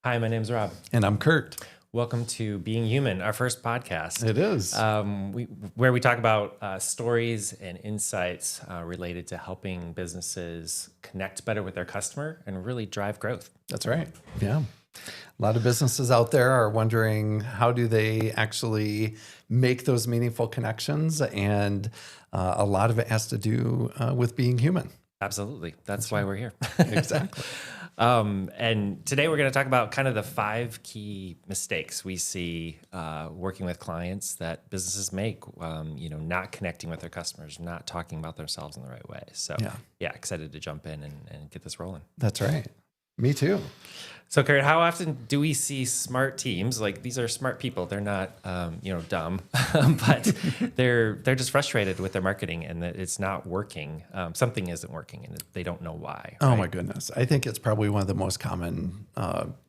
Hi, my name's Rob. And I'm Curt. Welcome to Being Human, our first podcast. It is. Where we talk about stories and insights related to helping businesses connect better with their customer and really drive growth. That's right. Yeah. A lot of businesses out there are wondering, how do they actually make those meaningful connections? And a lot of it has to do with being human. Absolutely. That's why we're here. Exactly. And today we're going to talk about kind of the 5 key mistakes we see working with clients that businesses make, not connecting with their customers, not talking about themselves in the right way. So yeah, excited to jump in and get this rolling. That's right. Me too. So Curt, how often do we see smart teams? Like, these are smart people. They're not, dumb, but they're just frustrated with their marketing and that it's not working. Something isn't working and they don't know why. Right? Oh my goodness. I think it's probably one of the most common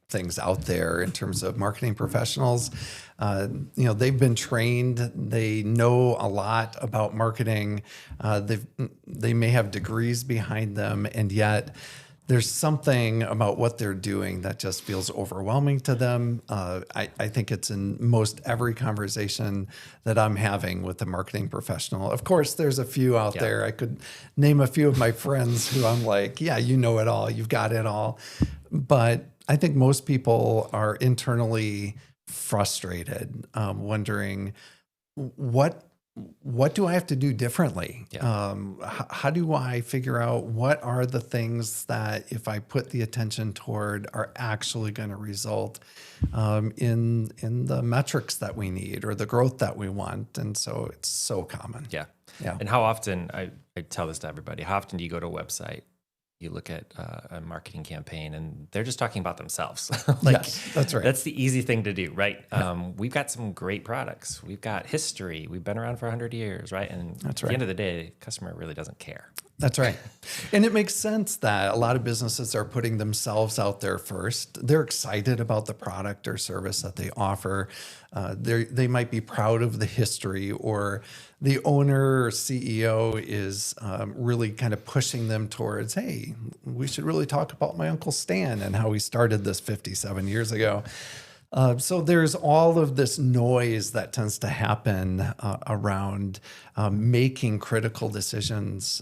things out there in terms of marketing professionals. They've been trained. They know a lot about marketing. They may have degrees behind them, and yet there's something about what they're doing that just feels overwhelming to them. I think it's in most every conversation that I'm having with a marketing professional. Of course, there's a few out there. I could name a few of my friends who I'm like, yeah, you know it all. You've got it all. But I think most people are internally frustrated, wondering, what do I have to do differently? Yeah. How do I figure out what are the things that, if I put the attention toward, are actually going to result in the metrics that we need or the growth that we want? And so it's so common. Yeah. Yeah. And how often, I tell this to everybody, how often do you go to a website, you look at a marketing campaign and they're just talking about themselves? Yes, that's right. That's the easy thing to do, right? Yeah. We've got some great products. We've got history. We've been around for 100 years, right? And that's at the end of the day, the customer really doesn't care. That's right. And it makes sense that a lot of businesses are putting themselves out there first. They're excited about the product or service that they offer. They might be proud of the history, or the owner or CEO is really kind of pushing them towards, hey, we should really talk about my Uncle Stan and how he started this 57 years ago. So there's all of this noise that tends to happen around making critical decisions.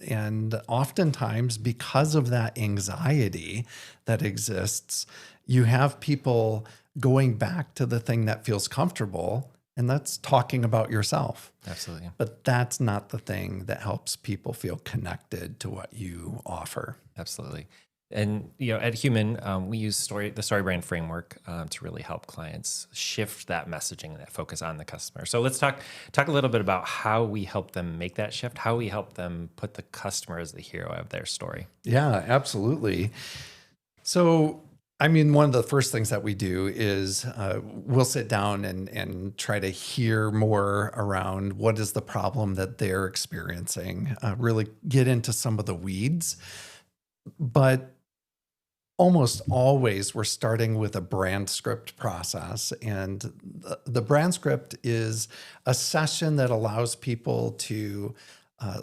And oftentimes, because of that anxiety that exists, you have people going back to the thing that feels comfortable, and that's talking about yourself. Absolutely. But that's not the thing that helps people feel connected to what you offer. Absolutely. And at Human, we use the StoryBrand framework to really help clients shift that messaging and that focus on the customer. So let's talk a little bit about how we help them make that shift, how we help them put the customer as the hero of their story. Yeah, absolutely. So, one of the first things that we do is we'll sit down and try to hear more around what is the problem that they're experiencing, really get into some of the weeds. But almost always we're starting with a brand script process. And the brand script is a session that allows people to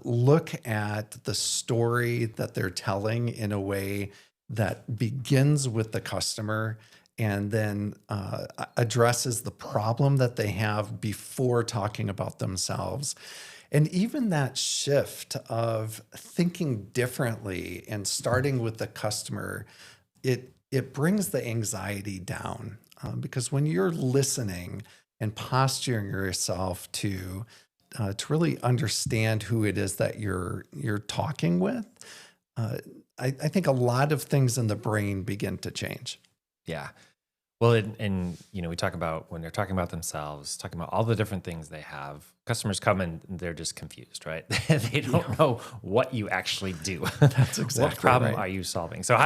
look at the story that they're telling in a way that begins with the customer and then addresses the problem that they have before talking about themselves. And even that shift of thinking differently and starting with the customer, it brings the anxiety down, because when you're listening and posturing yourself to really understand who it is that you're talking with, I think a lot of things in the brain begin to change. Yeah. Well, and we talk about when they're talking about themselves, talking about all the different things they have. Customers come and they're just confused, right? They don't know what you actually do. That's exactly what problem right. are you solving? So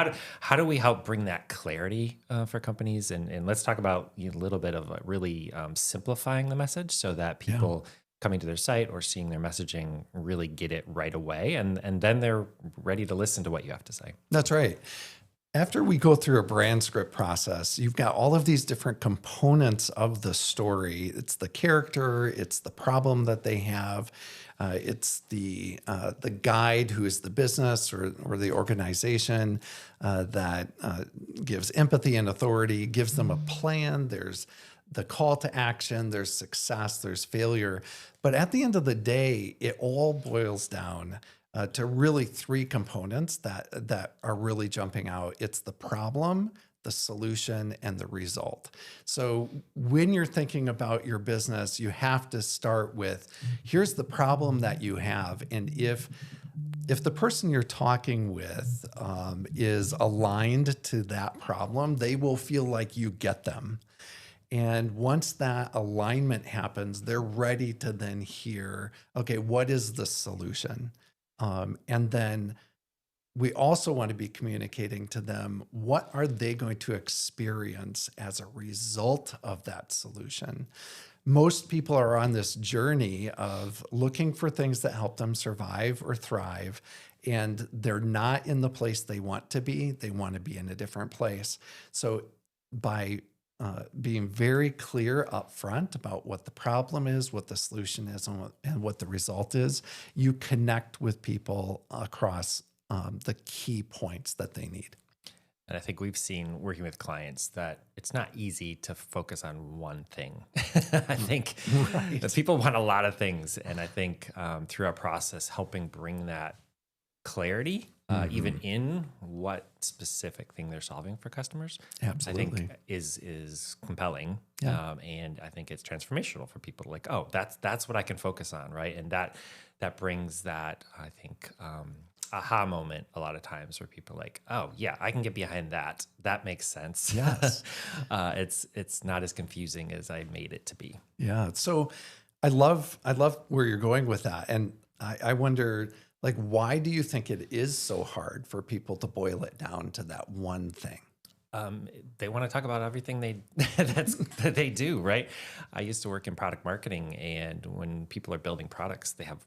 how do we help bring that clarity for companies? And let's talk about a little bit of really simplifying the message so that people coming to their site or seeing their messaging really get it right away, and then they're ready to listen to what you have to say. That's right. After we go through a brand script process, you've got all of these different components of the story. It's the character, it's the problem that they have. It's the guide who is the business or the organization that gives empathy and authority, gives them a plan. There's the call to action, there's success, there's failure. But at the end of the day, it all boils down to really three components that are really jumping out. It's the problem, the solution, and the result. So when you're thinking about your business, you have to start with, here's the problem that you have. And if the person you're talking with is aligned to that problem, they will feel like you get them. And once that alignment happens, they're ready to then hear, okay, what is the solution? And then we also want to be communicating to them, what are they going to experience as a result of that solution? Most people are on this journey of looking for things that help them survive or thrive, and they're not in the place they want to be. They want to be in a different place. So by being very clear up front about what the problem is, what the solution is, and what the result is, you connect with people across the key points that they need. And I think we've seen working with clients that it's not easy to focus on one thing. I think that people want a lot of things. And I think through our process, helping bring that clarity, even in what specific thing they're solving for customers, Absolutely. I think is compelling. Yeah. And I think it's transformational for people. Like, oh, that's what I can focus on, right? And that brings that, I think, aha moment a lot of times where people are like, oh yeah, I can get behind that. That makes sense. Yes. It's not as confusing as I made it to be. Yeah. So I love where you're going with that. And I wonder, like, why do you think it is so hard for people to boil it down to that one thing? They want to talk about everything that they do, right? I used to work in product marketing, and when people are building products, they have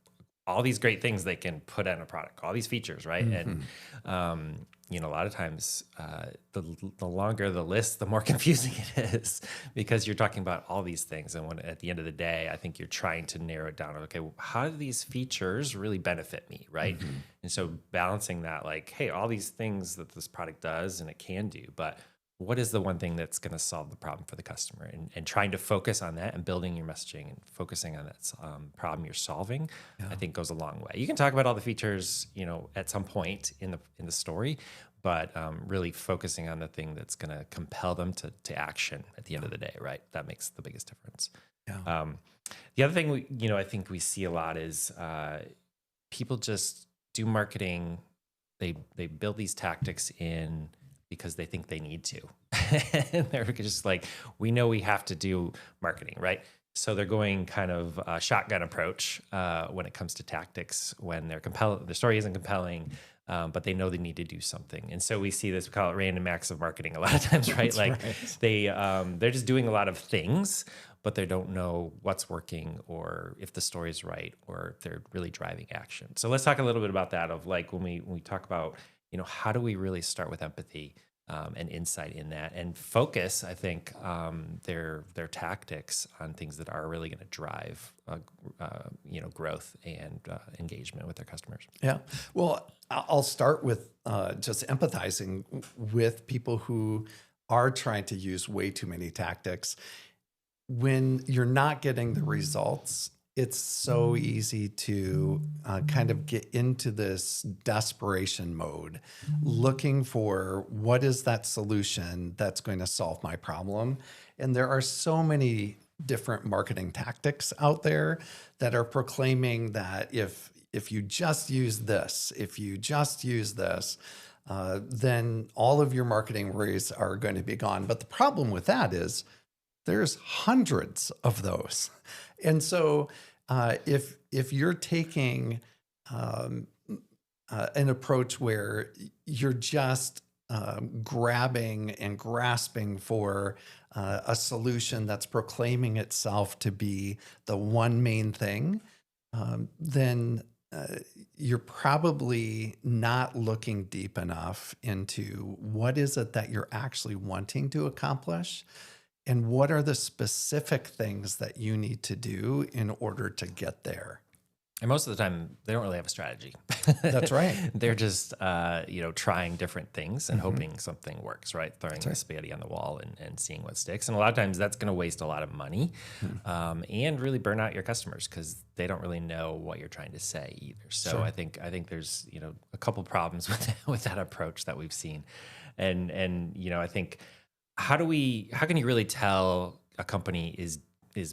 all these great things they can put in a product, all these features, right? And a lot of times, the longer the list, the more confusing it is, because you're talking about all these things. And when at the end of the day, I think you're trying to narrow it down. Okay, how do these features really benefit me, right? And so balancing that, like, hey, all these things that this product does and it can do, but what is the one thing that's going to solve the problem for the customer, and trying to focus on that and building your messaging and focusing on that problem you're solving, I think goes a long way. You can talk about all the features, at some point in the story, but really focusing on the thing that's going to compel them to action at the end of the day, right? That makes the biggest difference. Yeah. The other thing I think we see a lot is people just do marketing. They build these tactics in because they think they need to. And they're just like, we know we have to do marketing, right? So they're going kind of a shotgun approach when it comes to tactics, when their story isn't compelling, but they know they need to do something. And so we see this, we call it random acts of marketing a lot of times, right? They're just doing a lot of things, but they don't know what's working, or if the story's right, or if they're really driving action. So let's talk a little bit about that, of like when we talk about, how do we really start with empathy and insight in that, and focus, I think, their tactics on things that are really going to drive, growth and engagement with their customers. Yeah. Well, I'll start with just empathizing with people who are trying to use way too many tactics. When you're not getting the results, it's so easy to kind of get into this desperation mode, looking for what is that solution that's going to solve my problem. And there are so many different marketing tactics out there that are proclaiming that if you just use this, then all of your marketing worries are going to be gone. But the problem with that is there's hundreds of those. And so if you're taking an approach where you're just grabbing and grasping for a solution that's proclaiming itself to be the one main thing, then you're probably not looking deep enough into what is it that you're actually wanting to accomplish, and what are the specific things that you need to do in order to get there. And most of the time, they don't really have a strategy. That's right. They're just, trying different things and Hmm. hoping something works, right? Throwing That's the right. spaghetti on the wall and seeing what sticks. And a lot of times that's going to waste a lot of money, Hmm. and really burn out your customers because they don't really know what you're trying to say either. So Sure. I think there's, a couple problems with that approach that we've seen. And I think how can you really tell a company is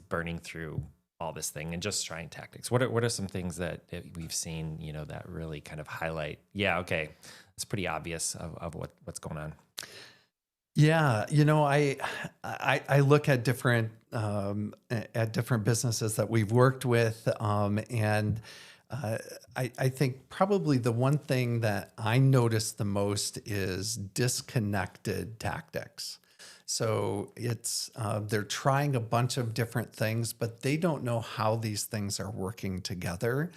burning through all this thing and just trying tactics? What are some things that we've seen, that really kind of highlight, yeah, okay, it's pretty obvious of what's going on. Yeah, I look at different businesses that we've worked with, and uh, I think probably the one thing that I notice the most is disconnected tactics. So it's they're trying a bunch of different things, but they don't know how these things are working together,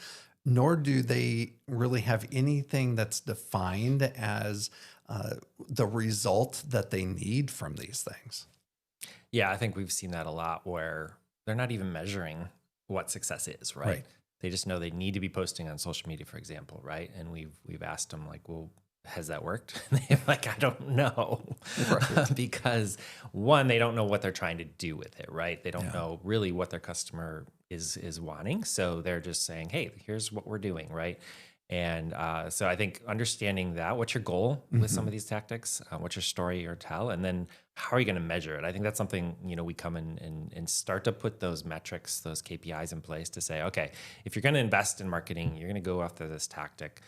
nor do they really have anything that's defined as uh, the result that they need from these things. Yeah, I think we've seen that a lot where they're not even measuring what success is, right? Right. They just know they need to be posting on social media, for example, right? And we've asked them like, well, has that worked? And they're like, I don't know. Right. Because one, they don't know what they're trying to do with it, right? They don't Yeah. know really what their customer is wanting. So they're just saying, hey, here's what we're doing, right? And so I think understanding that, what's your goal with some Hmm. of these tactics? What's your story or tell? And then how are you going to measure it? I think that's something, we come in and start to put those metrics, those KPIs in place to say, okay, if you're going to invest in marketing, you're going to go after this tactic.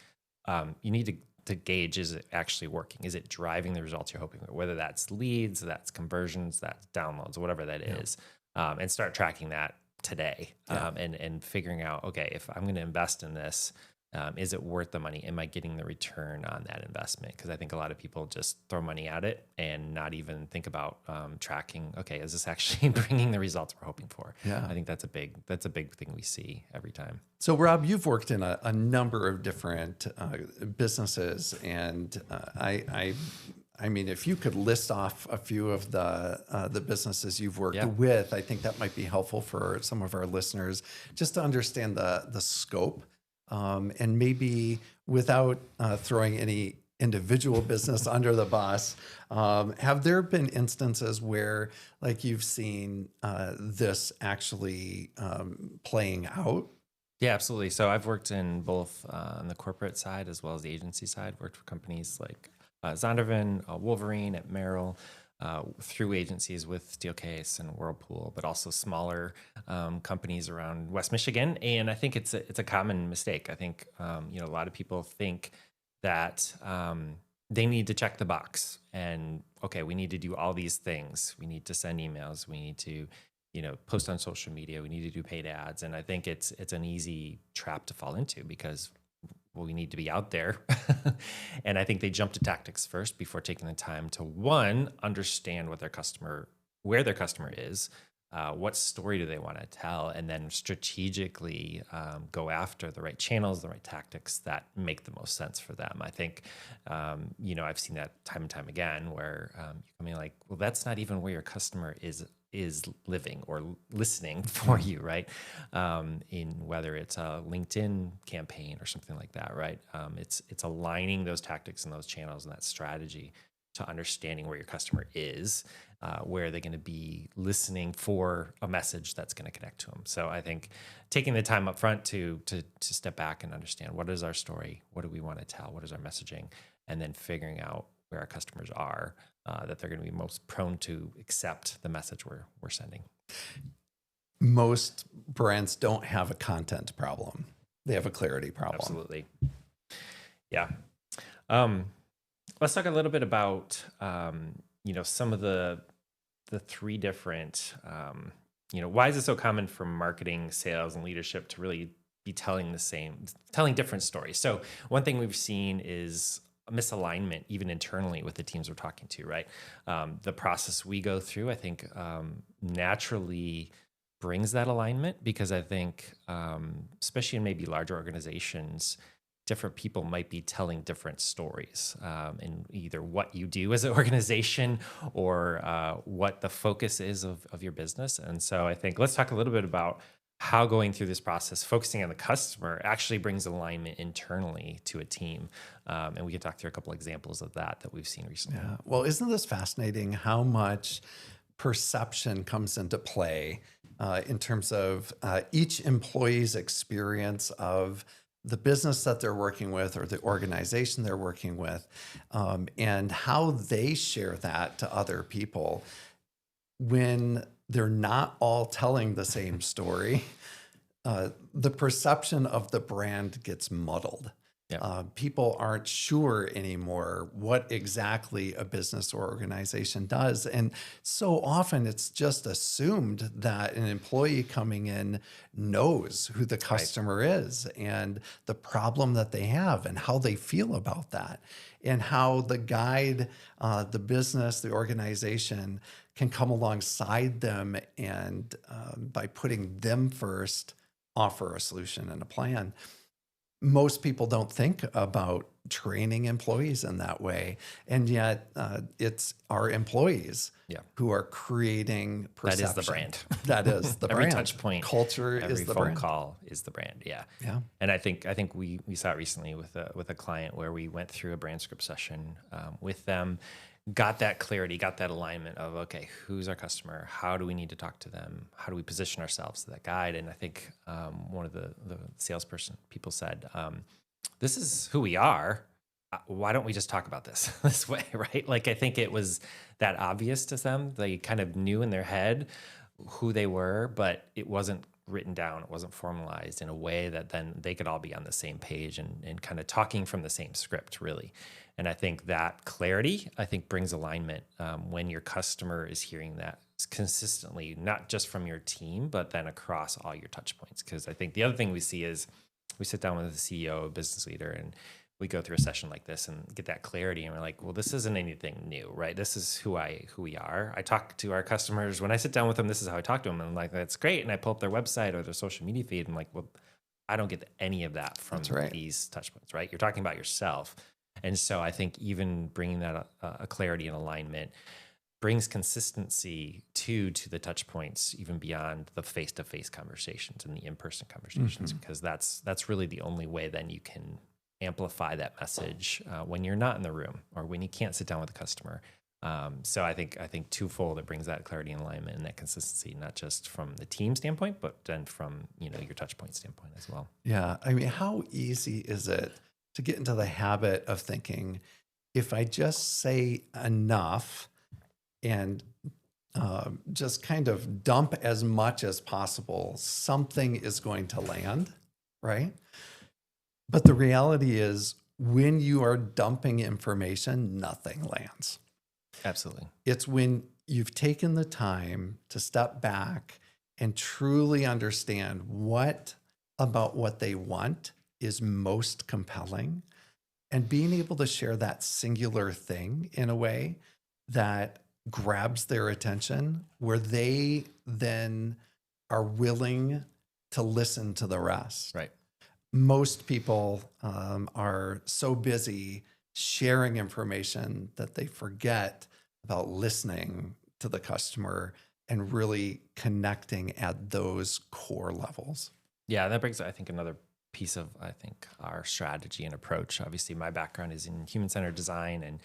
You need to gauge, is it actually working? Is it driving the results you're hoping for? Whether that's leads, that's conversions, that's downloads, whatever that Yeah. is, and start tracking that today, Yeah. and figuring out, okay, if I'm going to invest in this, is it worth the money? Am I getting the return on that investment? Because I think a lot of people just throw money at it and not even think about tracking. Okay, is this actually bringing the results we're hoping for? Yeah. I think that's a big thing we see every time. So, Rob, you've worked in a number of different businesses, and I mean, if you could list off a few of the businesses you've worked Yeah. with, I think that might be helpful for some of our listeners just to understand the scope, and maybe without throwing any individual business under the bus, have there been instances where, like, you've seen this actually playing out? Yeah, absolutely. So I've worked in both on the corporate side as well as the agency side. Worked for companies like Zondervan, Wolverine at Merrill, through agencies with Steelcase and Whirlpool, but also smaller companies around West Michigan. And I think it's a common mistake. I think a lot of people think that they need to check the box and, okay, we need to do all these things. We need to send emails. We need to post on social media. We need to do paid ads. And I think it's an easy trap to fall into because, well, we need to be out there. And I think they jump to tactics first before taking the time to, one, understand where their customer is, what story do they want to tell, and then strategically go after the right channels, the right tactics that make the most sense for them. I think, I've seen that time and time again where you come in like, well, that's not even where your customer is living or listening for you, right? In whether it's a LinkedIn campaign or something like that, right? It's aligning those tactics and those channels and that strategy to understanding where your customer is, where they're going to be listening for a message that's going to connect to them. So I think taking the time up front to step back and understand, what is our story, what do we want to tell, what is our messaging, and then figuring out where our customers are, that they're going to be most prone to accept the message we're sending. Most brands don't have a content problem. They have a clarity problem. Absolutely. Yeah. Um, let's talk a little bit about, some of the three different, why is it so common for marketing, sales, and leadership to really be telling different stories? So one thing we've seen is a misalignment even internally with the teams we're talking to, right? The process we go through, I think, naturally brings that alignment because I think, especially in maybe larger organizations, different people might be telling different stories in either what you do as an organization or what the focus is of your business. And so I think let's talk a little bit about how going through this process, focusing on the customer, actually brings alignment internally to a team. And we can talk through a couple examples of that we've seen recently. Yeah. Well, isn't this fascinating how much perception comes into play in terms of each employee's experience of the business that they're working with or the organization they're working with, and how they share that to other people when they're not all telling the same story. The perception of the brand gets muddled. Yeah. People aren't sure anymore what exactly a business or organization does. And so often it's just assumed that an employee coming in knows who the customer is and the problem that they have and how they feel about that, and how the guide, the business, the organization can come alongside them and by putting them first, offer a solution and a plan. Most people don't think about training employees in that way. And yet it's our employees who are creating perception. That is the brand. That is the Every brand. touch point, Culture every is the phone brand. call is the brand. Yeah. Yeah. And I think we saw it recently with a client where we went through a brand script session with them, got that clarity, got that alignment of, okay, who's our customer? How do we need to talk to them? How do we position ourselves to that guide? And I think one of the salesperson people said, this is who we are. Why don't we just talk about this way, right? Like, I think it was that obvious to them. They kind of knew in their head who they were, but it wasn't written down. It wasn't formalized in a way that then they could all be on the same page and kind of talking from the same script, really. And I think that clarity, brings alignment when your customer is hearing that consistently, not just from your team, but then across all your touch points. Because I think the other thing we see is we sit down with the CEO, a business leader, and we go through a session like this and get that clarity. And we're like, well, this isn't anything new, right? This is who we are. I talk to our customers. When I sit down with them, this is how I talk to them. And I'm like, that's great. And I pull up their website or their social media feed. And I'm like, well, I don't get any of that from these touch points, right? You're talking about yourself. And so I think even bringing that a clarity and alignment brings consistency to the touch points, even beyond the face-to-face conversations and the in-person conversations, because that's really the only way then you can amplify that message when you're not in the room or when you can't sit down with a customer. So I think twofold, it brings that clarity and alignment and that consistency, not just from the team standpoint, but then from your touch point standpoint as well. Yeah. I mean, how easy is it to get into the habit of thinking, if I just say enough and just kind of dump as much as possible, something is going to land, right? But the reality is, when you are dumping information, nothing lands. Absolutely. It's when you've taken the time to step back and truly understand what about what they want is most compelling, and being able to share that singular thing in a way that grabs their attention, where they then are willing to listen to the rest. Right. Most people are so busy sharing information that they forget about listening to the customer and really connecting at those core levels. Yeah, that brings, I think, another piece of, our strategy and approach. Obviously, my background is in human-centered design and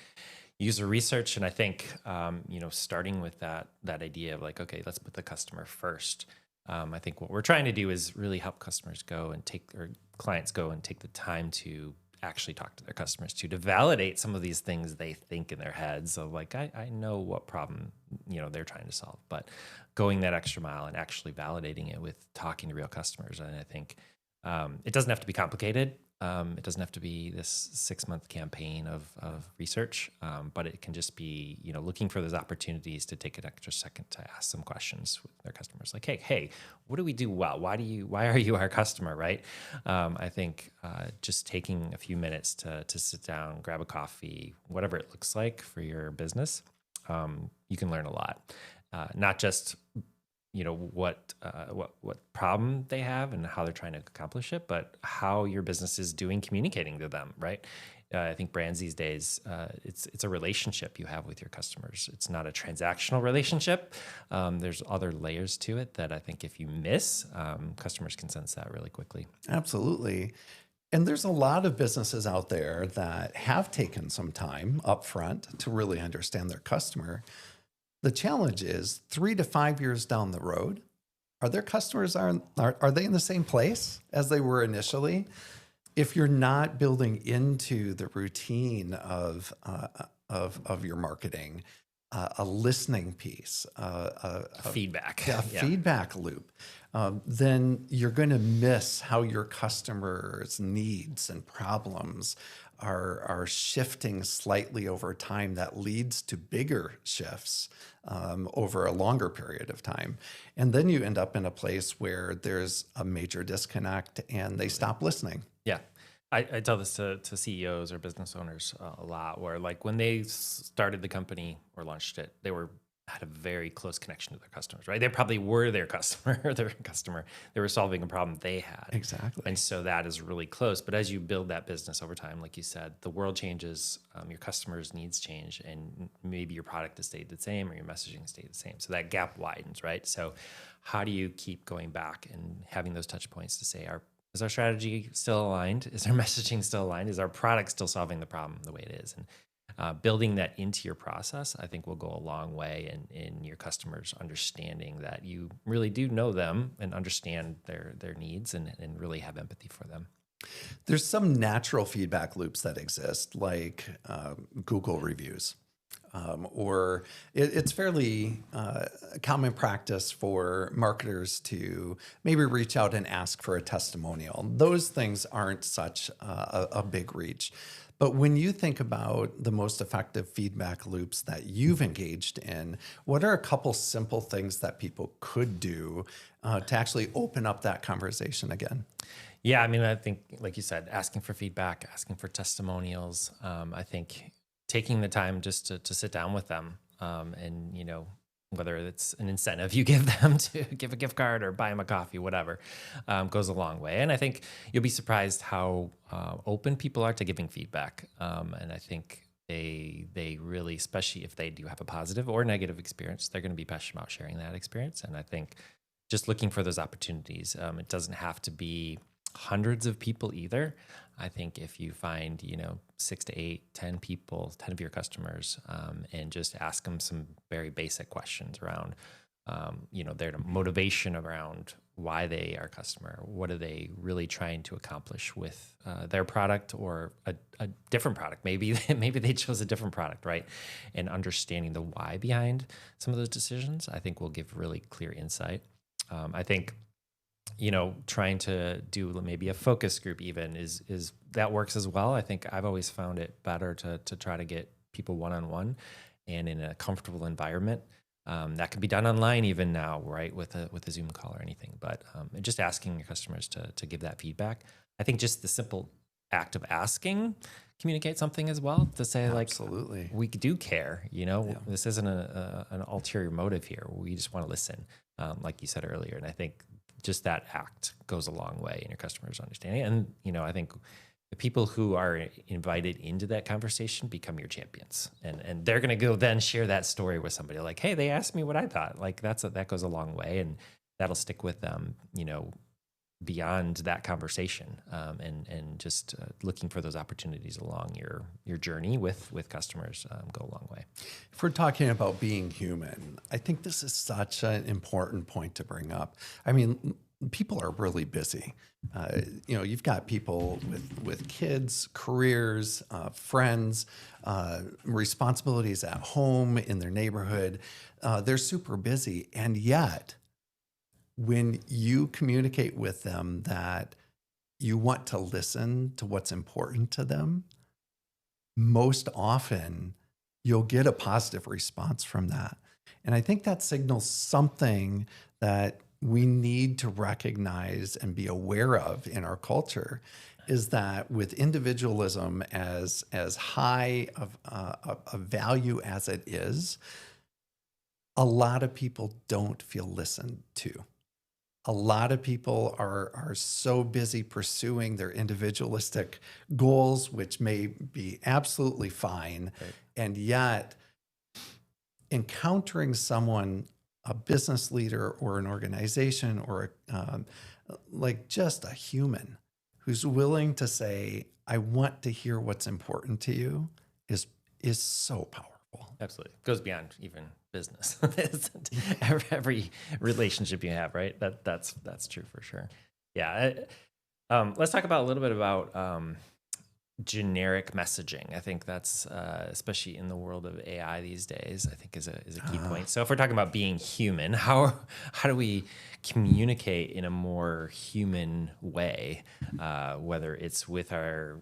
user research. And I think, starting with that idea of like, okay, let's put the customer first. I think what we're trying to do is really help customers clients go and take the time to actually talk to their customers to validate some of these things they think in their heads of like, I know what problem, they're trying to solve, but going that extra mile and actually validating it with talking to real customers. And I think it doesn't have to be complicated. It doesn't have to be this 6-month campaign of research, but it can just be, looking for those opportunities to take an extra second to ask some questions with their customers. Like, hey, what do we do well? Why are you our customer, right? I think just taking a few minutes to sit down, grab a coffee, whatever it looks like for your business, you can learn a lot. Not just what problem they have and how they're trying to accomplish it, but how your business is doing communicating to them, right? I think brands these days, it's a relationship you have with your customers. It's not a transactional relationship. There's other layers to it that I think if you miss, customers can sense that really quickly. Absolutely. And there's a lot of businesses out there that have taken some time up front to really understand their customer. The challenge is 3 to 5 years down the road, are their customers are they in the same place as they were initially? If you're not building into the routine of your marketing, a listening piece, Feedback. a feedback loop, then you're going to miss how your customers' needs and problems are shifting slightly over time. That leads to bigger shifts over a longer period of time. And then you end up in a place where there's a major disconnect and they stop listening. Yeah. I tell this to CEOs or business owners a lot, where like when they started the company or launched it, they had a very close connection to their customers, right? They probably were their customer, their customer. They were solving a problem they had. Exactly. And so that is really close. But as you build that business over time, like you said, the world changes, your customers' needs change, and maybe your product has stayed the same or your messaging stayed the same. So that gap widens, right? So how do you keep going back and having those touch points to say, is our strategy still aligned? Is our messaging still aligned? Is our product still solving the problem the way it is? And building that into your process, I think will go a long way in your customers understanding that you really do know them and understand their needs and really have empathy for them. There's some natural feedback loops that exist, like Google reviews. Or it's fairly common practice for marketers to maybe reach out and ask for a testimonial. Those things aren't such a big reach. But when you think about the most effective feedback loops that you've engaged in, what are a couple simple things that people could do to actually open up that conversation again? Yeah, I mean, I think, like you said, asking for feedback, asking for testimonials. I think taking the time just to sit down with them, and whether it's an incentive you give them to give a gift card or buy them a coffee, whatever, goes a long way. And I think you'll be surprised how open people are to giving feedback. And I think they really, especially if they do have a positive or negative experience, they're going to be passionate about sharing that experience. And I think just looking for those opportunities, it doesn't have to be hundreds of people either. I think if you find, 6 to 8, 10 people, 10 of your customers, and just ask them some very basic questions around, their motivation around why they are a customer. What are they really trying to accomplish with their product or a different product? Maybe they chose a different product, right? And understanding the why behind some of those decisions, I think will give really clear insight. I think trying to do maybe a focus group even is that works as well. I think I've always found it better to try to get people one-on-one and in a comfortable environment. That can be done online even now, right? With a Zoom call or anything, but just asking your customers to give that feedback. I think just the simple act of asking communicate something as well, to say Absolutely. like, we do care, this isn't an ulterior motive here. We just want to listen, like you said earlier. And I think just that act goes a long way in your customers' understanding. And, I think the people who are invited into that conversation become your champions. And they're going to go then share that story with somebody like, hey, they asked me what I thought. Like that goes a long way, and that'll stick with them, beyond that conversation, and just looking for those opportunities along your journey with customers go a long way. If we're talking about being human, I think this is such an important point to bring up. I mean, people are really busy. You've got people with kids, careers, friends, responsibilities at home, in their neighborhood. They're super busy. And yet, when you communicate with them that you want to listen to what's important to them, most often you'll get a positive response from that. And I think that signals something that we need to recognize and be aware of in our culture, is that with individualism as high of a value as it is, a lot of people don't feel listened to. A lot of people are so busy pursuing their individualistic goals, which may be absolutely fine. Right. And yet, encountering someone, a business leader or an organization or like just a human who's willing to say, I want to hear what's important to you is so powerful. Absolutely. It goes beyond even business. Every relationship you have, right? That's true for sure. Yeah. Let's talk about a little bit about generic messaging. I think that's especially in the world of AI these days, I think is a key point. So if we're talking about being human, how do we communicate in a more human way, whether it's with our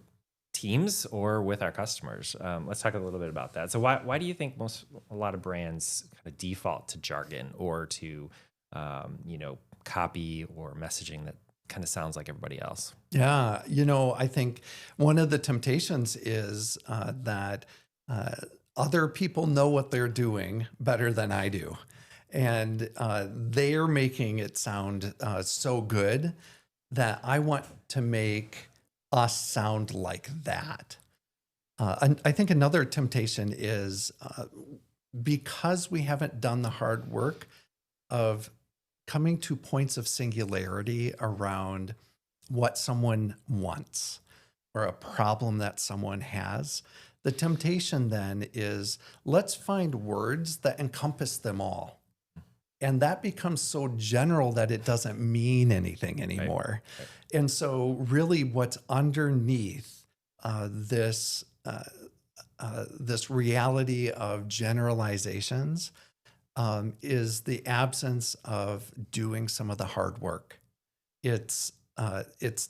teams or with our customers? Let's talk a little bit about that. So why do you think a lot of brands kind of default to jargon or to copy or messaging that kind of sounds like everybody else? Yeah, I think one of the temptations is that other people know what they're doing better than I do. And they're making it sound so good that I want to make us sound like that. And I think another temptation is because we haven't done the hard work of coming to points of singularity around what someone wants or a problem that someone has. The temptation then is let's find words that encompass them all. And that becomes so general that it doesn't mean anything anymore. Right. And so really what's underneath this reality of generalizations is the absence of doing some of the hard work. It's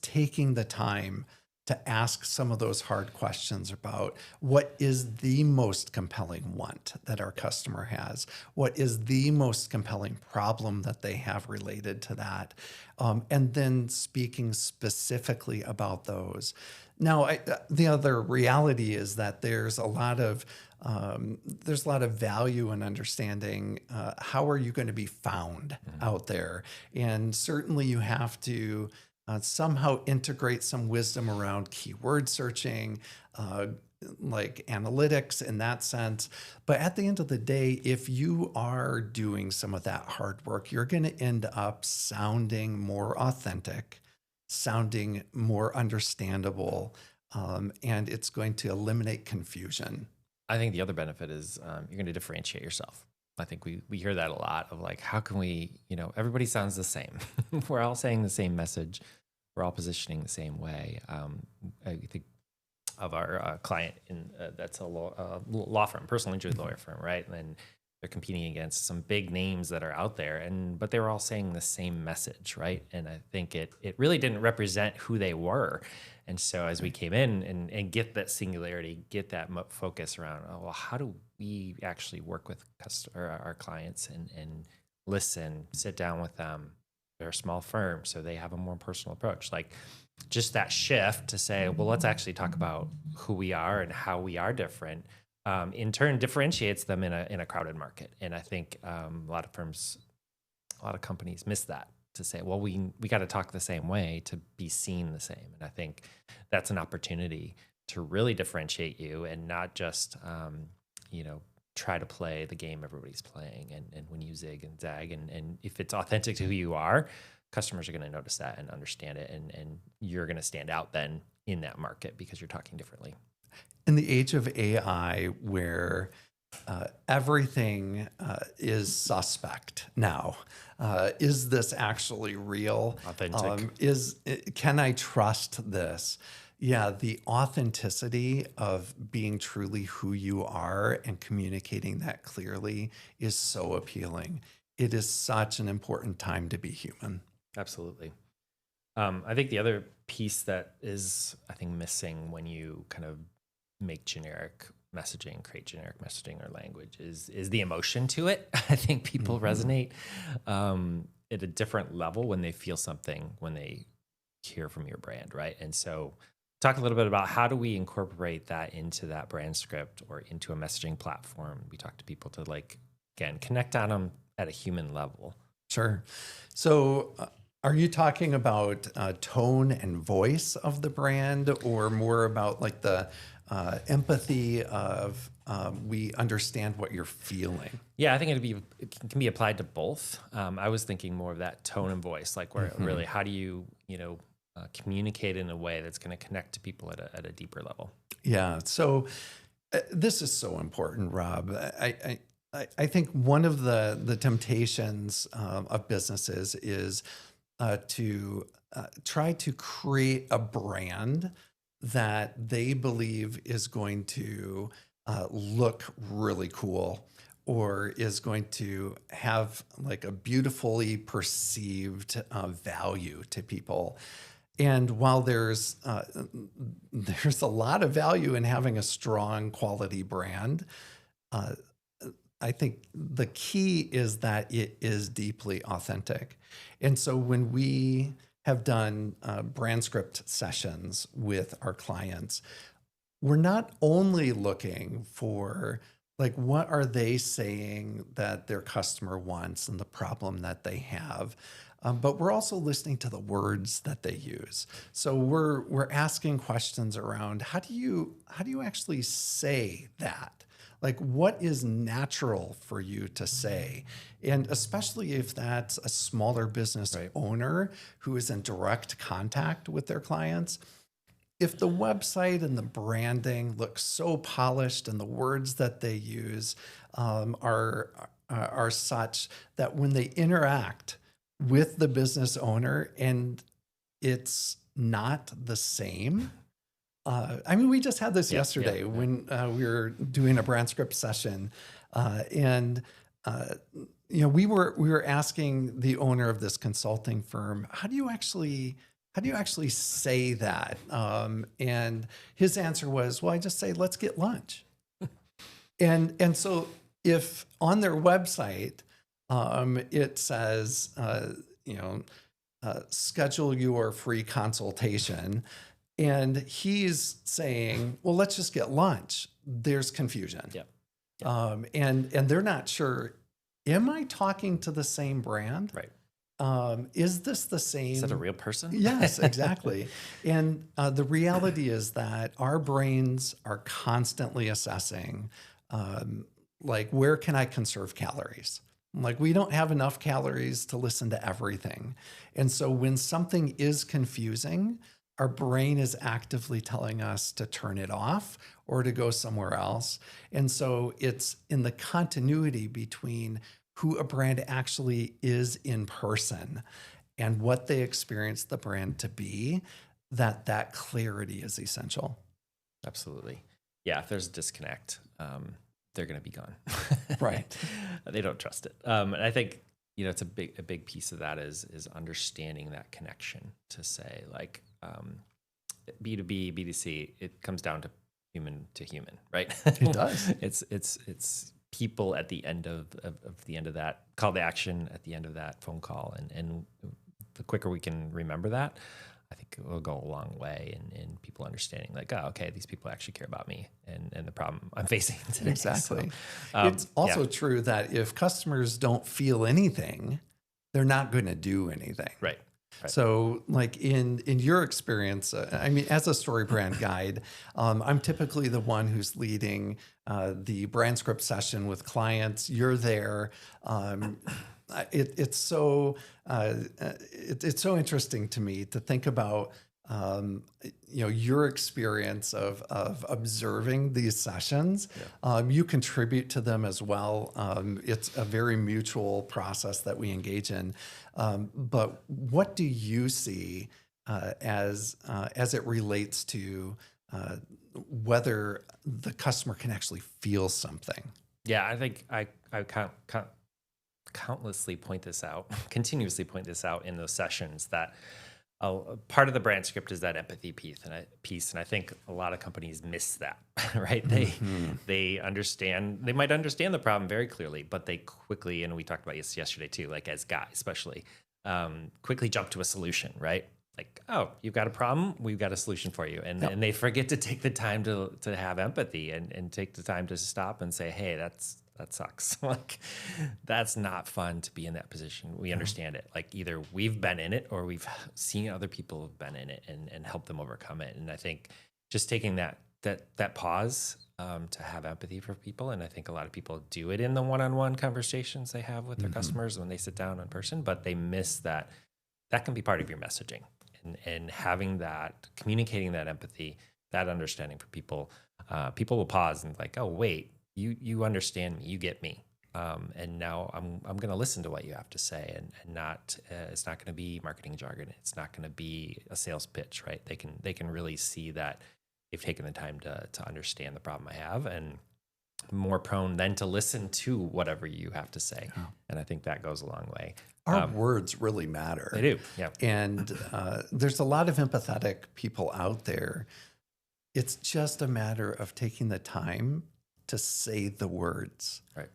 taking the time to ask some of those hard questions about what is the most compelling want that our customer has? What is the most compelling problem that they have related to that? And then speaking specifically about those. Now, the other reality is that there's a lot of value in understanding how are you going to be found out there, and certainly you have to somehow integrate some wisdom around keyword searching, like analytics in that sense. But at the end of the day, if you are doing some of that hard work, you're going to end up sounding more authentic, sounding more understandable, and it's going to eliminate confusion. I think the other benefit is you're going to differentiate yourself. I think we hear that a lot of like, how can we, everybody sounds the same. We're all saying the same message. We're all positioning the same way. I think of our client that's a law firm, personal injury lawyer firm, right? And they're competing against some big names that are out there, but they were all saying the same message, right? And I think it really didn't represent who they were. And so as we came in and get that singularity, get that focus around, how do we actually work with our clients and listen, sit down with them? They're a small firm, so they have a more personal approach. Like just that shift to say, well, let's actually talk about who we are and how we are different, in turn differentiates them in a crowded market. And I think a lot of companies miss that, to say, well, we got to talk the same way to be seen the same. And I think that's an opportunity to really differentiate you and not just, try to play the game everybody's playing. And when you zig and zag, and if it's authentic to who you are, customers are going to notice that and understand it. And you're going to stand out then in that market because you're talking differently. In the age of AI, where everything is suspect now, is this actually real? Authentic. Can I trust this? Yeah, the authenticity of being truly who you are and communicating that clearly is so appealing. It is such an important time to be human. Absolutely. I think the other piece that is, I think, missing when you kind of make generic messaging, create generic messaging or language is the emotion to it. I think people resonate at a different level when they feel something, when they hear from your brand, right? And so talk a little bit about how do we incorporate that into that brand script or into a messaging platform. We talk to people to, like, again, connect on them at a human level. Sure. So Are you talking about tone and voice of the brand, or more about like the empathy of we understand what you're feeling? Yeah, I think it can be applied to both. I was thinking more of that tone and voice, like where really how do you communicate in a way that's going to connect to people at a deeper level. Yeah. So this is so important, Rob. I think one of the temptations of businesses is to try to create a brand that they believe is going to look really cool, or is going to have like a beautifully perceived value to people. And while there's a lot of value in having a strong quality brand, uh, I think the key is that it is deeply authentic. And so when we have done brand script sessions with our clients, we're not only looking for like what are they saying that their customer wants and the problem that they have, but we're also listening to the words that they use. So we're asking questions around how do you actually say that? Like, what is natural for you to say? And especially if that's a smaller business owner who is in direct contact with their clients, if the website and the branding look so polished and the words that they use are such that when they interact with the business owner and it's not the same. I mean, we just had this yesterday when we were doing a brand script session, and we were asking the owner of this consulting firm, how do you actually say that? And his answer was, well, I just say, let's get lunch. And so if on their website it says, schedule your free consultation, and he's saying, well, let's just get lunch, there's confusion. And they're not sure, am I talking to the same brand? Right. Is this the same? Is that a real person? Yes, exactly. And the reality is that our brains are constantly assessing, like, where can I conserve calories? Like, we don't have enough calories to listen to everything. And so when something is confusing, our brain is actively telling us to turn it off or to go somewhere else. And so it's in the continuity between who a brand actually is in person and what they experience the brand to be, that clarity is essential. Absolutely. Yeah, if there's a disconnect, they're going to be gone. Right. They don't trust it. And I think, it's a big piece of that is understanding that connection to say, like, B2B, B2C, it comes down to human, right? It does. It's people at the end of the end of that call to action, at the end of that phone call. And the quicker we can remember that, I think it will go a long way in people understanding, like, oh, okay, these people actually care about me and the problem I'm facing today. Exactly. So, it's also true that if customers don't feel anything, they're not going to do anything. Right. So, like in your experience, I mean, as a StoryBrand guide, I'm typically the one who's leading the brand script session with clients. You're there. It's so interesting to me to think about your experience of observing these sessions. You contribute to them as well. It's a very mutual process that we engage in. But what do you see as it relates to whether the customer can actually feel something? Yeah, I think I continuously point this out in those sessions that part of the brand script is that empathy piece, and I think a lot of companies miss that, right? They might understand the problem very clearly, but they quickly, and we talked about this yesterday too, like as guys especially, quickly jump to a solution, right? Like, oh, you've got a problem, we've got a solution for you. And they forget to take the time to have empathy and take the time to stop and say, hey, that's that sucks. Like, that's not fun to be in that position. We understand it. Like, either we've been in it or we've seen other people have been in it and help them overcome it. And I think just taking that pause to have empathy for people. And I think a lot of people do it in the one-on-one conversations they have with their customers when they sit down in person, but they miss that can be part of your messaging, and having that, communicating that empathy, that understanding for people. People will pause and like, oh, wait, you understand me, you get me. And now I'm going to listen to what you have to say, and not, it's not going to be marketing jargon. It's not going to be a sales pitch, right? They can really see that they've taken the time to understand the problem I have, and more prone then to listen to whatever you have to say. Oh. And I think that goes a long way. Our words really matter. They do, yeah. And there's a lot of empathetic people out there. It's just a matter of taking the time to say the words. Right.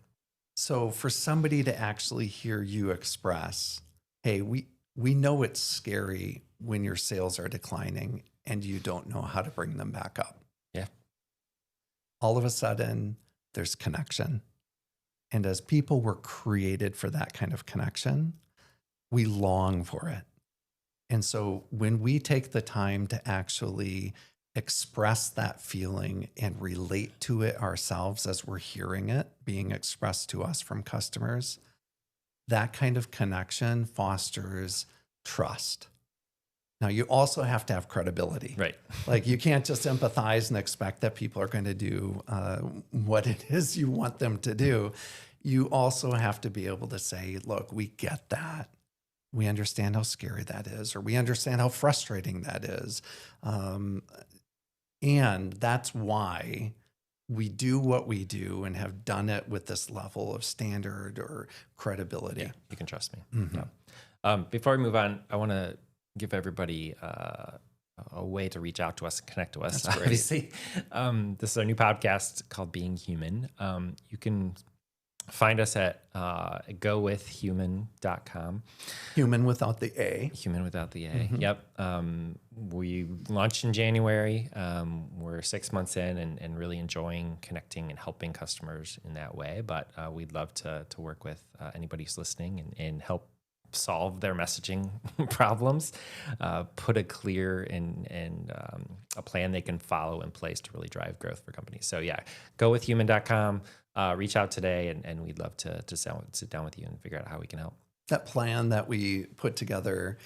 So for somebody to actually hear you express, hey, we know it's scary when your sales are declining and you don't know how to bring them back up. Yeah. All of a sudden, there's connection. And as people, we're created for that kind of connection. We long for it. And so when we take the time to actually express that feeling and relate to it ourselves as we're hearing it being expressed to us from customers, that kind of connection fosters trust. Now, you also have to have credibility. Right. Like, you can't just empathize and expect that people are going to do what it is you want them to do. You also have to be able to say, look, we get that. We understand how scary that is, or we understand how frustrating that is. And that's why we do what we do and have done it with this level of standard or credibility. Yeah, you can trust me. Mm-hmm. Yeah. Before we move on, I want to give everybody a way to reach out to us and connect to us. That's great. Obviously, this is our new podcast called Being Human. You can find us at gowithhuman.com. Human without the A. Human without the A. Mm-hmm. Yep. We launched in January. We're 6 months in and really enjoying connecting and helping customers in that way. But we'd love to work with anybody who's listening and help solve their messaging problems, put a clear and a plan they can follow in place to really drive growth for companies. So yeah, gowithhuman.com, reach out today, and we'd love to sit down with you and figure out how we can help. That plan that we put together,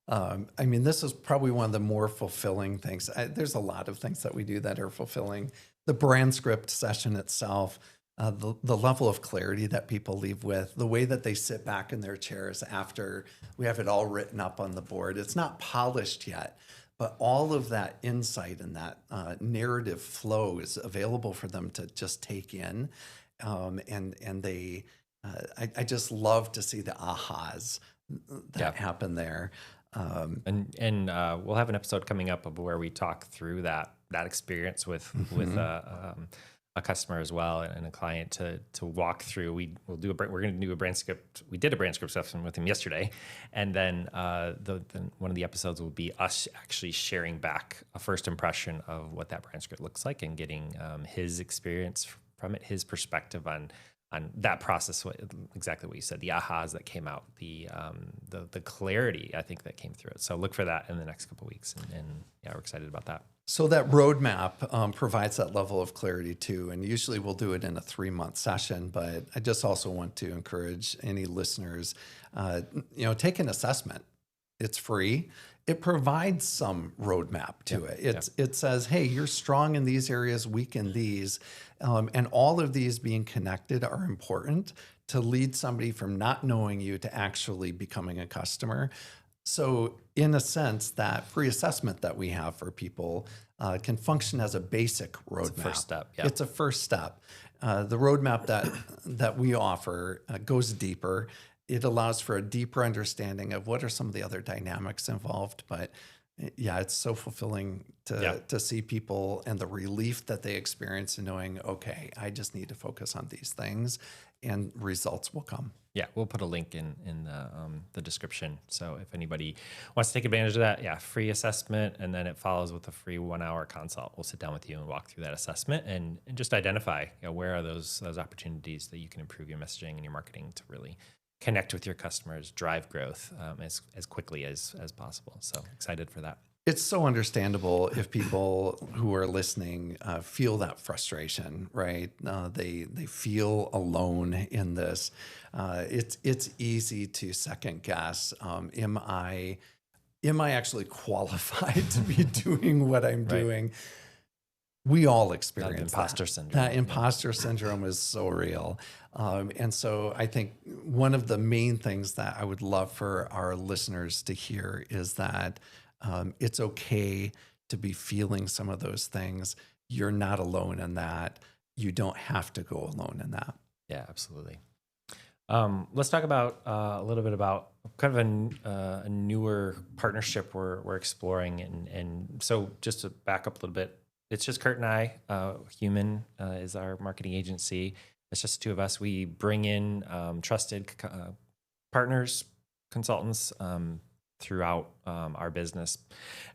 I mean, this is probably one of the more fulfilling things. There's a lot of things that we do that are fulfilling. The brand script session itself, the level of clarity that people leave with, the way that they sit back in their chairs after we have it all written up on the board. It's not polished yet, but all of that insight and that narrative flow is available for them to just take in. And they, I just love to see the ahas that happen there. And we'll have an episode coming up of where we talk through that experience with a customer as well, and a client to walk through. We're going to do a brand script. We did a brand script session with him yesterday, and then one of the episodes will be us actually sharing back a first impression of what that brand script looks like, and getting his experience from it, his perspective on that process, exactly what you said, the ahas that came out, the clarity I think that came through it. So look for that in the next couple of weeks, and yeah, we're excited about that. So that roadmap provides that level of clarity too, and usually we'll do it in a 3-month session. But I just also want to encourage any listeners, take an assessment. It's free. It provides some roadmap to it. It says, hey, you're strong in these areas, weak in these, and all of these being connected are important to lead somebody from not knowing you to actually becoming a customer. So in a sense, that free assessment that we have for people can function as a basic roadmap. It's a first step. Yeah. It's a first step. The roadmap that we offer goes deeper. It allows for a deeper understanding of what are some of the other dynamics involved. But Yeah, it's so fulfilling Yeah. to see people and the relief that they experience in knowing, okay, I just need to focus on these things and results will come. Yeah, we'll put a link in the description. So if anybody wants to take advantage of that, yeah, free assessment, and then it follows with a free 1 hour consult. We'll sit down with you and walk through that assessment and just identify, where are those opportunities that you can improve your messaging and your marketing to really connect with your customers, drive growth as quickly as possible. So excited for that. It's so understandable if people who are listening feel that frustration, right? They feel alone in this. It's easy to second guess. Am I actually qualified to be doing what I'm Right. doing? We all That experience imposter that. syndrome. That imposter syndrome is so real. And so I think one of the main things that I would love for our listeners to hear is that it's okay to be feeling some of those things. You're not alone in that. You don't have to go alone in that. Yeah, absolutely. Let's talk about a little bit about kind of a newer partnership we're exploring, and so just to back up a little bit, it's just Curt and I. Human is our marketing agency. It's just the two of us. We bring in trusted partners, consultants throughout our business.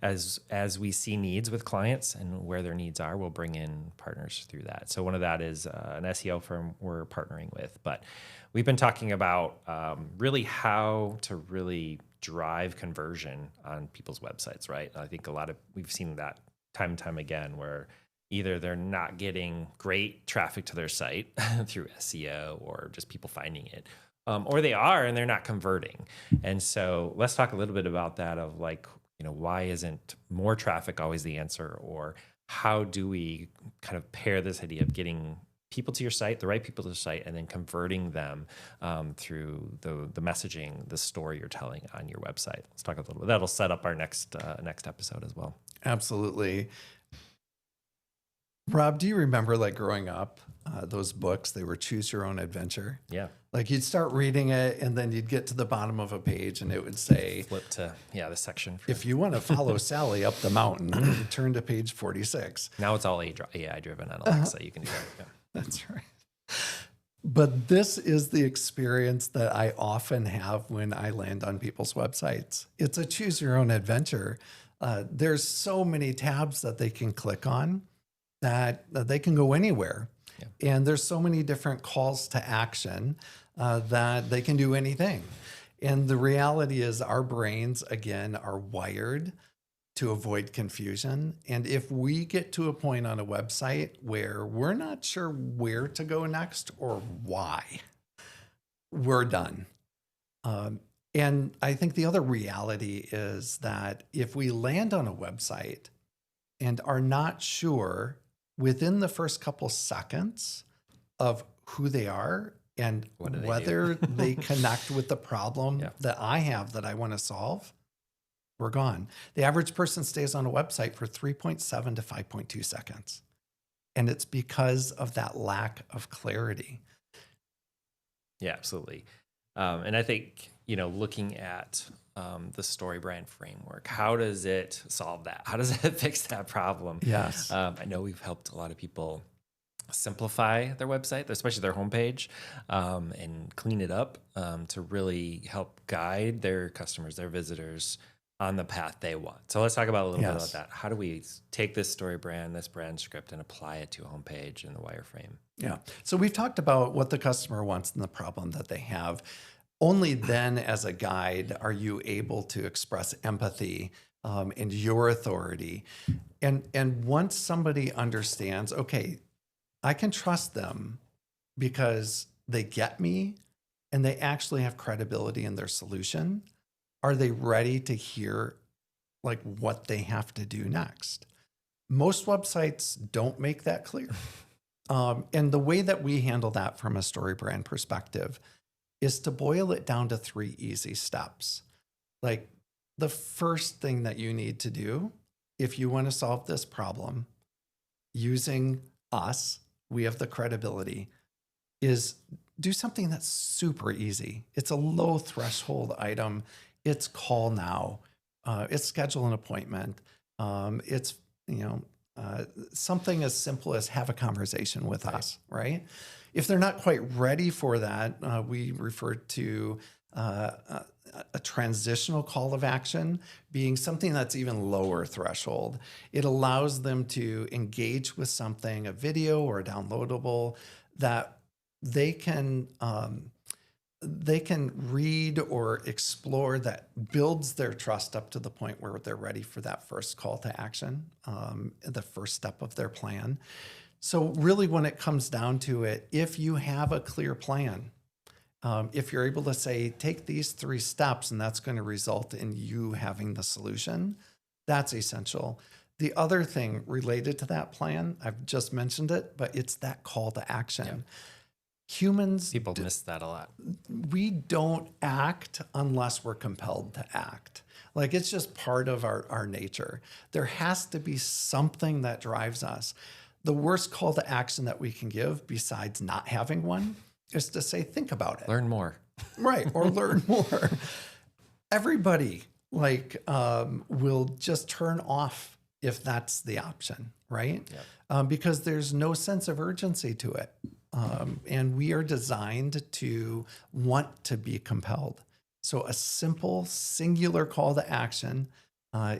As we see needs with clients and where their needs are, we'll bring in partners through that. So one of that is an SEO firm we're partnering with. But we've been talking about really how to really drive conversion on people's websites, right? I think we've seen that time and time again where either they're not getting great traffic to their site through SEO or just people finding it, or they are and they're not converting. And so let's talk a little bit about that of why isn't more traffic always the answer, or how do we kind of pair this idea of getting people to your site, the right people to the site, and then converting them through the messaging, the story you're telling on your website. Let's talk a little bit. That'll set up our next episode as well. Absolutely. Rob, do you remember growing up, those books, they were Choose Your Own Adventure? Yeah. You'd start reading it and then you'd get to the bottom of a page and it would say, Flip to the section. if you want to follow Sally up the mountain, turn to page 46. Now it's all AI driven analytics, so you can do that. Yeah. That's right. But this is the experience that I often have when I land on people's websites. It's a choose your own adventure. There's so many tabs that they can click on that they can go anywhere. Yeah. And there's so many different calls to action that they can do anything. And the reality is our brains, again, are wired to avoid confusion. And if we get to a point on a website where we're not sure where to go next or why, we're done. And I think the other reality is that if we land on a website and are not sure within the first couple seconds of who they are and whether they connect with the problem that I have that I want to solve, we're gone. The average person stays on a website for 3.7 to 5.2 seconds. And it's because of that lack of clarity. Yeah, absolutely. And I think, looking at the StoryBrand framework, how does it solve that? How does it fix that problem? Yes. I know we've helped a lot of people simplify their website, especially their homepage, and clean it up to really help guide their customers, their visitors on the path they want. So let's talk about a little bit about that. How do we take this StoryBrand, this brand script, and apply it to a homepage in the wireframe? Yeah. So we've talked about what the customer wants and the problem that they have. Only then, as a guide, are you able to express empathy and your authority. And once somebody understands, okay, I can trust them because they get me and they actually have credibility in their solution, are they ready to hear what they have to do next? Most websites don't make that clear. And the way that we handle that from a StoryBrand perspective is to boil it down to 3 easy steps. The first thing that you need to do if you want to solve this problem using us, we have the credibility, is do something that's super easy. It's a low threshold item. It's call now. It's schedule an appointment. It's, something as simple as have a conversation with us, right? If they're not quite ready for that, we refer to a transitional call of action being something that's even lower threshold. It allows them to engage with something, a video or a downloadable, that they can read or explore, that builds their trust up to the point where they're ready for that first call to action, the first step of their plan. So really, when it comes down to it, if you have a clear plan, if you're able to say, take these 3 steps, and that's going to result in you having the solution, that's essential. The other thing related to that plan, I've just mentioned it, but it's that call to action. Yeah. People miss that a lot. We don't act unless we're compelled to act. Like, it's just part of our nature. There has to be something that drives us. The worst call to action that we can give, besides not having one, is to say, think about it. Learn more. Right, or learn more. Everybody will just turn off if that's the option, right? Yep. Because there's no sense of urgency to it. And we are designed to want to be compelled. So a simple, singular call to action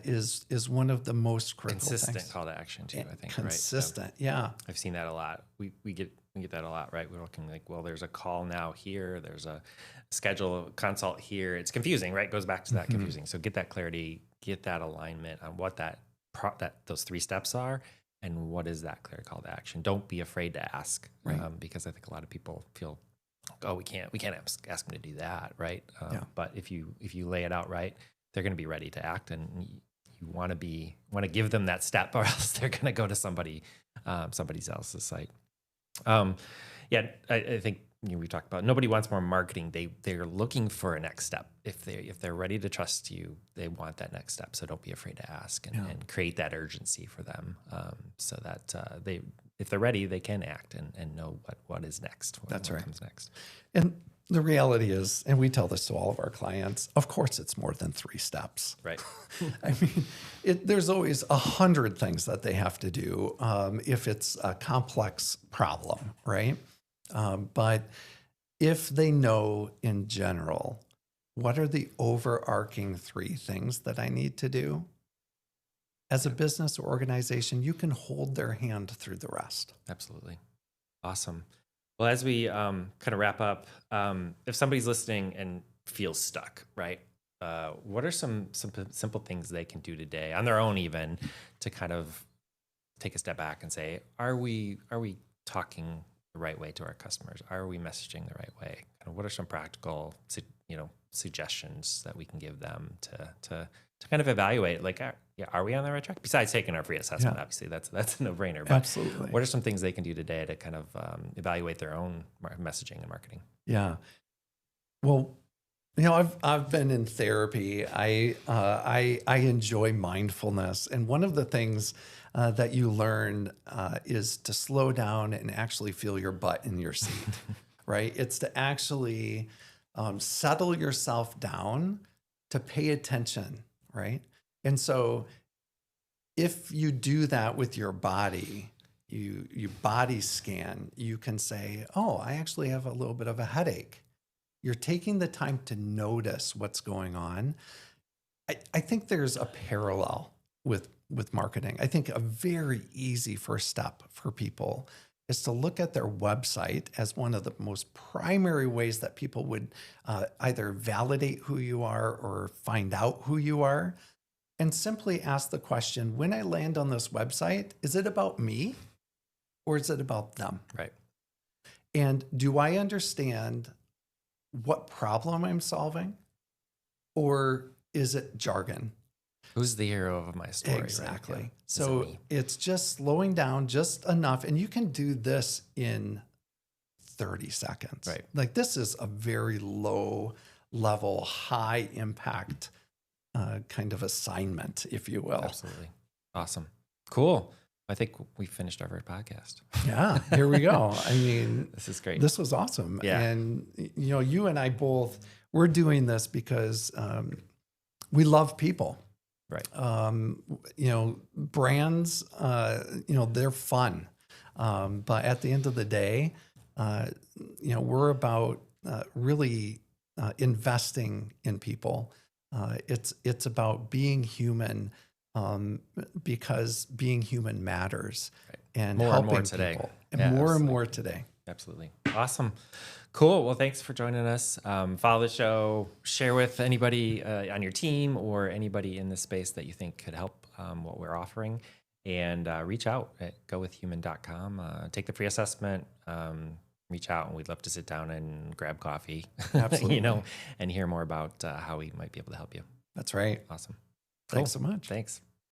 is one of the most critical Consistent things. call to action too, I think. Consistent, right? yeah. I've seen that a lot. We get that a lot, right? We're looking like, well, there's a call now here, there's a schedule consult here. It's confusing, right? It goes back to that confusing. So get that clarity, get that alignment on what those 3 steps are, and what is that clear call to action. Don't be afraid to ask, Right. Because I think a lot of people feel, oh, we can't ask them to do that, right? But if you lay it out right, they're going to be ready to act, and you want to give them that step, or else they're going to go to somebody else's site. I think we talked about, nobody wants more marketing. They're looking for a next step. If they're ready to trust you, they want that next step. So don't be afraid to ask and create that urgency for them, so that if they're ready, they can act and know what is next. What comes next. And the reality is, and we tell this to all of our clients, of course, it's more than 3 steps. Right. I mean, there's always 100 things that they have to do if it's a complex problem, right? But if they know in general, what are the overarching 3 things that I need to do? As a business or organization, you can hold their hand through the rest. Absolutely. Awesome. Well, as we kind of wrap up, if somebody's listening and feels stuck, right? What are some simple things they can do today on their own, even, to kind of take a step back and say, are we talking the right way to our customers? Are we messaging the right way? Kind of what are some practical, suggestions that we can give them to kind of evaluate, like, are we on the right track? Besides taking our free assessment, obviously that's a no-brainer. But Absolutely. What are some things they can do today to kind of evaluate their own messaging and marketing? Yeah. Well, I've been in therapy. I enjoy mindfulness, and one of the things that you learn is to slow down and actually feel your butt in your seat. Right? It's to actually settle yourself down, to pay attention. Right? And so, if you do that with your body, you body scan, you can say, "Oh, I actually have a little bit of a headache." You're taking the time to notice what's going on. I think there's a parallel with marketing. I think a very easy first step for people is to look at their website as one of the most primary ways that people would either validate who you are or find out who you are, and simply ask the question, when I land on this website, is it about me or is it about them? Right. And do I understand what problem I'm solving, or is it jargon? Who's the hero of my story? Exactly. Right? Yeah. So it's just slowing down just enough. And you can do this in 30 seconds. Right. Like, this is a very low level, high impact kind of assignment, if you will. Absolutely. Awesome. Cool. I think we finished our first podcast. Yeah, here we go. I mean, this is great. This was awesome. Yeah. And, you and I both, we're doing this because we love people. Right. Brands, they're fun. But at the end of the day, we're about really investing in people. It's about being human, because being human matters, Right. and More and more helping today. people, Yeah, and absolutely. more today. Absolutely. Awesome. Cool. Well, thanks for joining us. Follow the show, share with anybody on your team or anybody in the space that you think could help what we're offering, and reach out at gowithhuman.com. Take the free assessment, reach out, and we'd love to sit down and grab coffee, Absolutely. and hear more about how we might be able to help you. That's right. Awesome. Thanks Cool. so much. Thanks.